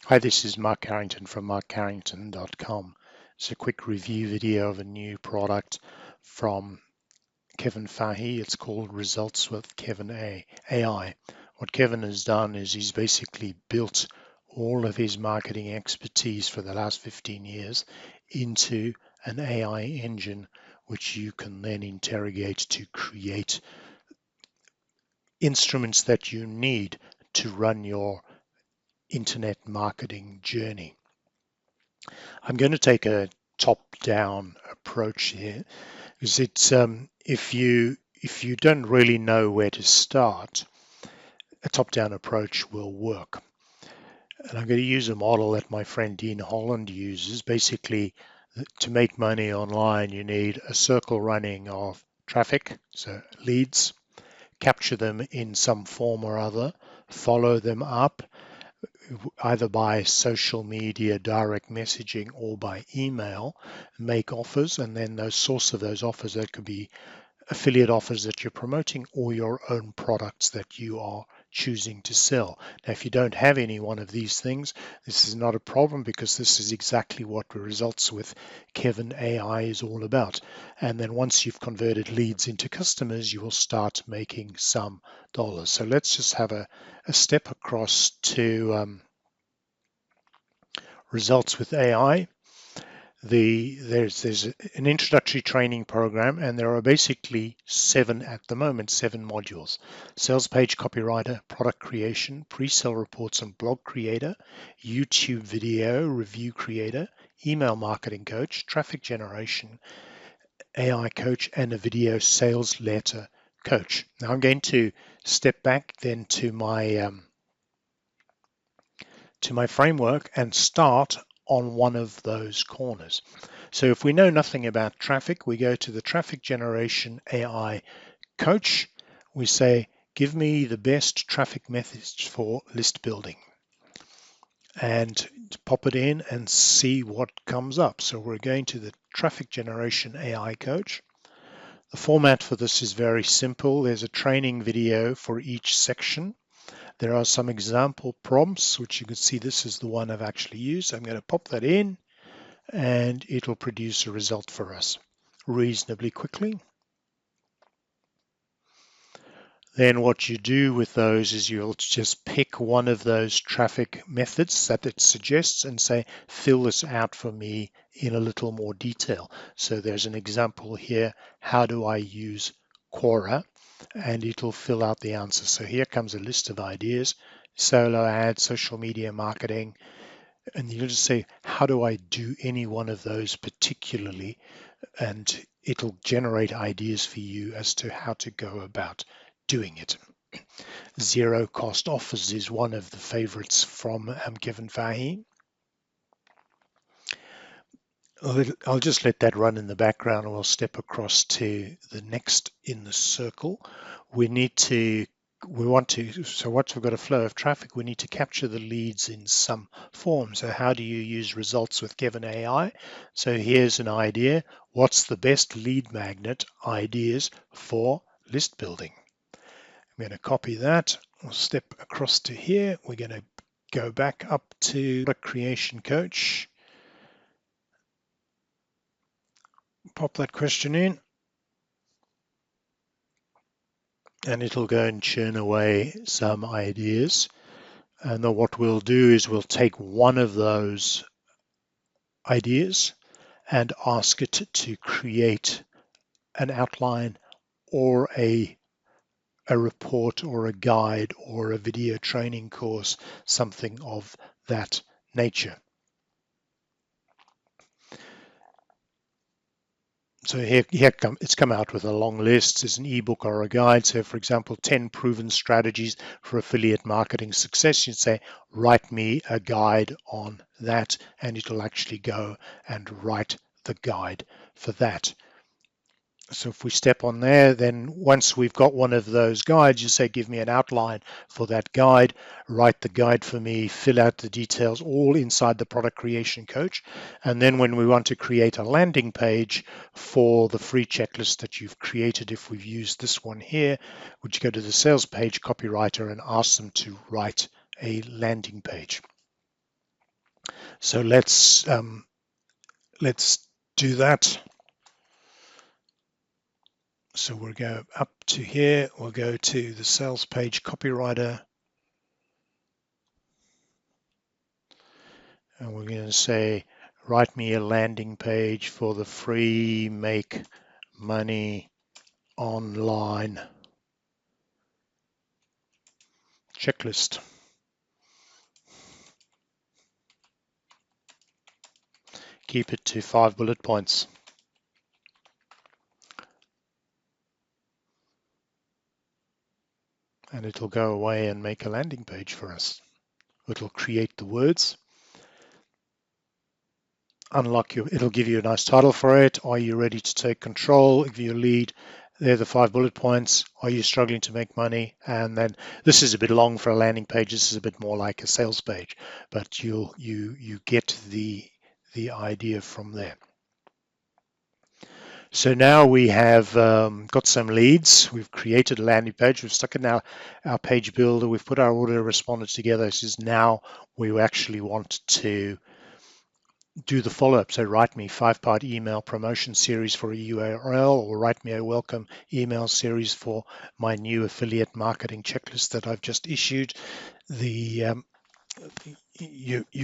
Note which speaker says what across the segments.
Speaker 1: Hi, this is Mark Carrington from markcarrington.com. It's a quick review video of a new product from Kevin Fahey. It's called Results with Kevin AI. What Kevin has done is he's basically built all of his marketing expertise for the last 15 years into an AI engine, which you can then interrogate to create instruments that you need to run your internet marketing journey. I'm going to take a top-down approach here, because it's if you don't really know where to start, a top-down approach will work. And I'm going to use a model that my friend Dean Holland uses. Basically, to make money online, you need a circle running of traffic, so leads, capture them in some form or other, follow them up, either by social media, direct messaging, or by email, make offers, and then those source of those offers, that could be affiliate offers that you're promoting or your own products that you are choosing to sell. Now, if you don't have any one of these things, this is not a problem, because this is exactly what the Results with Kevin AI is all about. And then once you've converted leads into customers, you will start making some dollars. So let's just have a step across to Results with AI. There's an introductory training program, and there are basically 7 at the moment, 7 modules: sales page copywriter, product creation, pre-sale reports and blog creator, YouTube video review creator, email marketing coach, traffic generation AI coach, and a video sales letter coach. Now I'm going to step back then to my framework and start on one of those corners. So if we know nothing about traffic, we go to the traffic generation AI coach. We say, give me the best traffic methods for list building, and pop it in and see what comes up. So we're going to the traffic generation AI coach. The format for this is very simple. There's a training video for each section. There are some example prompts, which you can see this is the one I've actually used. I'm going to pop that in, and it'll produce a result for us reasonably quickly. Then what you do with those is you'll just pick one of those traffic methods that it suggests and say, fill this out for me in a little more detail. So there's an example here: how do I use Quora? And it'll fill out the answer. So here comes a list of ideas: solo ads, social media marketing, and you'll just say, how do I do any one of those particularly? And it'll generate ideas for you as to how to go about doing it. Zero cost offers is one of the favorites from Kevin Fahey. I'll just let that run in the background, and we'll step across to the next in the circle. So once we've got a flow of traffic, we need to capture the leads in some form. So how do you use Results with Kevin AI? So here's an idea: what's the best lead magnet ideas for list building? I'm going to copy that. We'll step across to here. We're going to go back up to Product Creation Coach. Pop that question in, and it'll go and churn away some ideas. And then what we'll do is we'll take one of those ideas and ask it to create an outline or a report or a guide or a video training course, something of that nature. So here it's come out with a long list. There's an ebook or a guide. So for example, 10 proven strategies for affiliate marketing success. You'd say, write me a guide on that, and it'll actually go and write the guide for that. So if we step on there, then once we've got one of those guides, you say, give me an outline for that guide, write the guide for me, fill out the details, all inside the product creation coach. And then when we want to create a landing page for the free checklist that you've created, if we've used this one here, would you go to the sales page copywriter and ask them to write a landing page. So let's do that. So we'll go up to here, we'll go to the sales page copywriter, and we're going to say, write me a landing page for the free make money online checklist. Keep it to 5 bullet points. And it'll go away and make a landing page for us. It'll create the words, it'll give you a nice title for it. Are you ready to take control? Give you a lead. They're the 5 bullet points. Are you struggling to make money? And then this is a bit long for a landing page. This is a bit more like a sales page, but you get the idea from there. So now we have got some leads. We've created a landing page. We've stuck in our page builder. We've put our autoresponders together. This is now we actually want to do the follow-up. So write me 5-part email promotion series for a URL, or write me a welcome email series for my new affiliate marketing checklist that I've just issued. You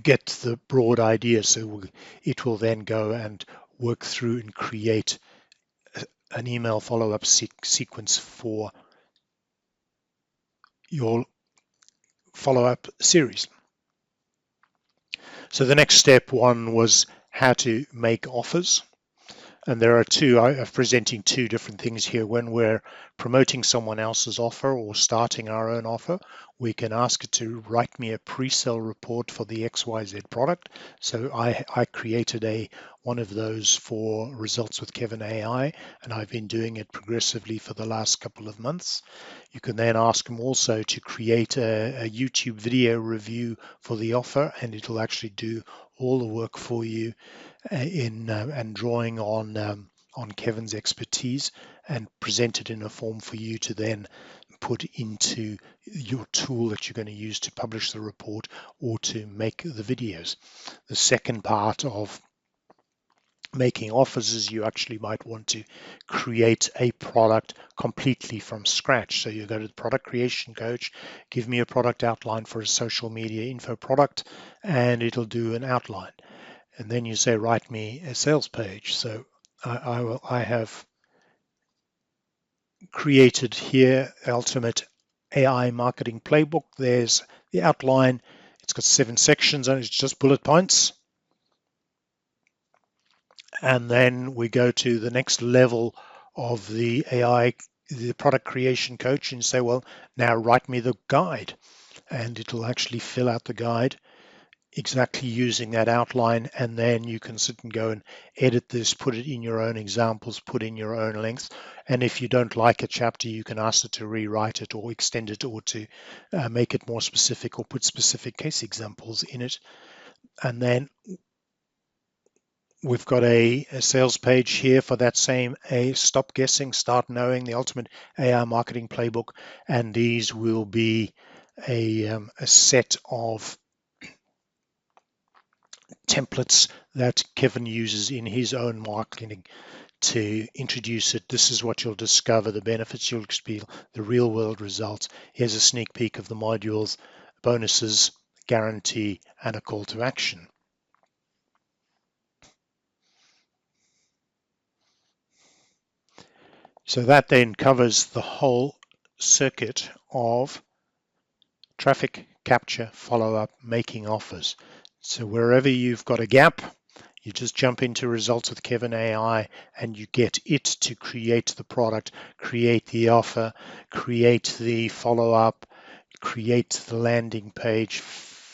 Speaker 1: get the broad idea. So it will then go and work through and create an email follow-up sequence for your follow-up series. So the next step one was how to make offers. And there are I'm presenting two different things here. When we're promoting someone else's offer or starting our own offer, we can ask it to write me a pre-sale report for the XYZ product. So I created one of those for Results with Kevin AI, and I've been doing it progressively for the last couple of months. You can then ask them also to create a YouTube video review for the offer, and it'll actually do all the work for you and drawing on Kevin's expertise, and present it in a form for you to then put into your tool that you're going to use to publish the report or to make the videos. The second part of making offers is you actually might want to create a product completely from scratch. So you go to the product creation coach, give me a product outline for a social media info product, and it'll do an outline. And then you say, write me a sales page. So I have created here Ultimate AI Marketing Playbook. There's the outline. It's got 7 sections and it's just bullet points. And then we go to the next level of the AI, the product creation coach, and say, well, now write me the guide. And it'll actually fill out the guide exactly using that outline, and then you can sit and go and edit this, put it in your own examples, put in your own length. And if you don't like a chapter, you can ask it to rewrite it or extend it, or to make it more specific, or put specific case examples in it. And then we've got a sales page here for that same stop guessing, start knowing, the Ultimate AI Marketing Playbook. And these will be a set of templates that Kevin uses in his own marketing to introduce it. This is what you'll discover, the benefits you'll experience, the real world results. Here's a sneak peek of the modules, bonuses, guarantee, and a call to action. So that then covers the whole circuit of traffic capture, follow-up, making offers. So wherever you've got a gap, you just jump into Results with Kevin AI and you get it to create the product, create the offer, create the follow-up, create the landing page,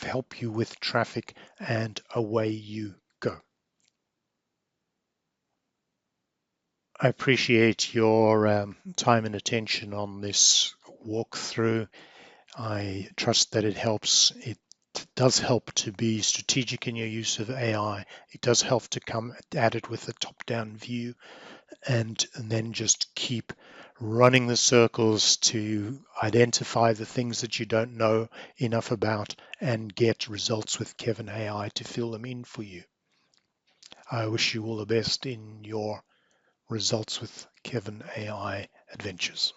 Speaker 1: help you with traffic, and away you go. I appreciate your time and attention on this walkthrough. I trust that it helps. It does help to be strategic in your use of AI. It does help to come at it with a top-down view, and then just keep running the circles to identify the things that you don't know enough about and get results with Kevin AI to fill them in for you. I wish you all the best in your results with Kevin AI adventures.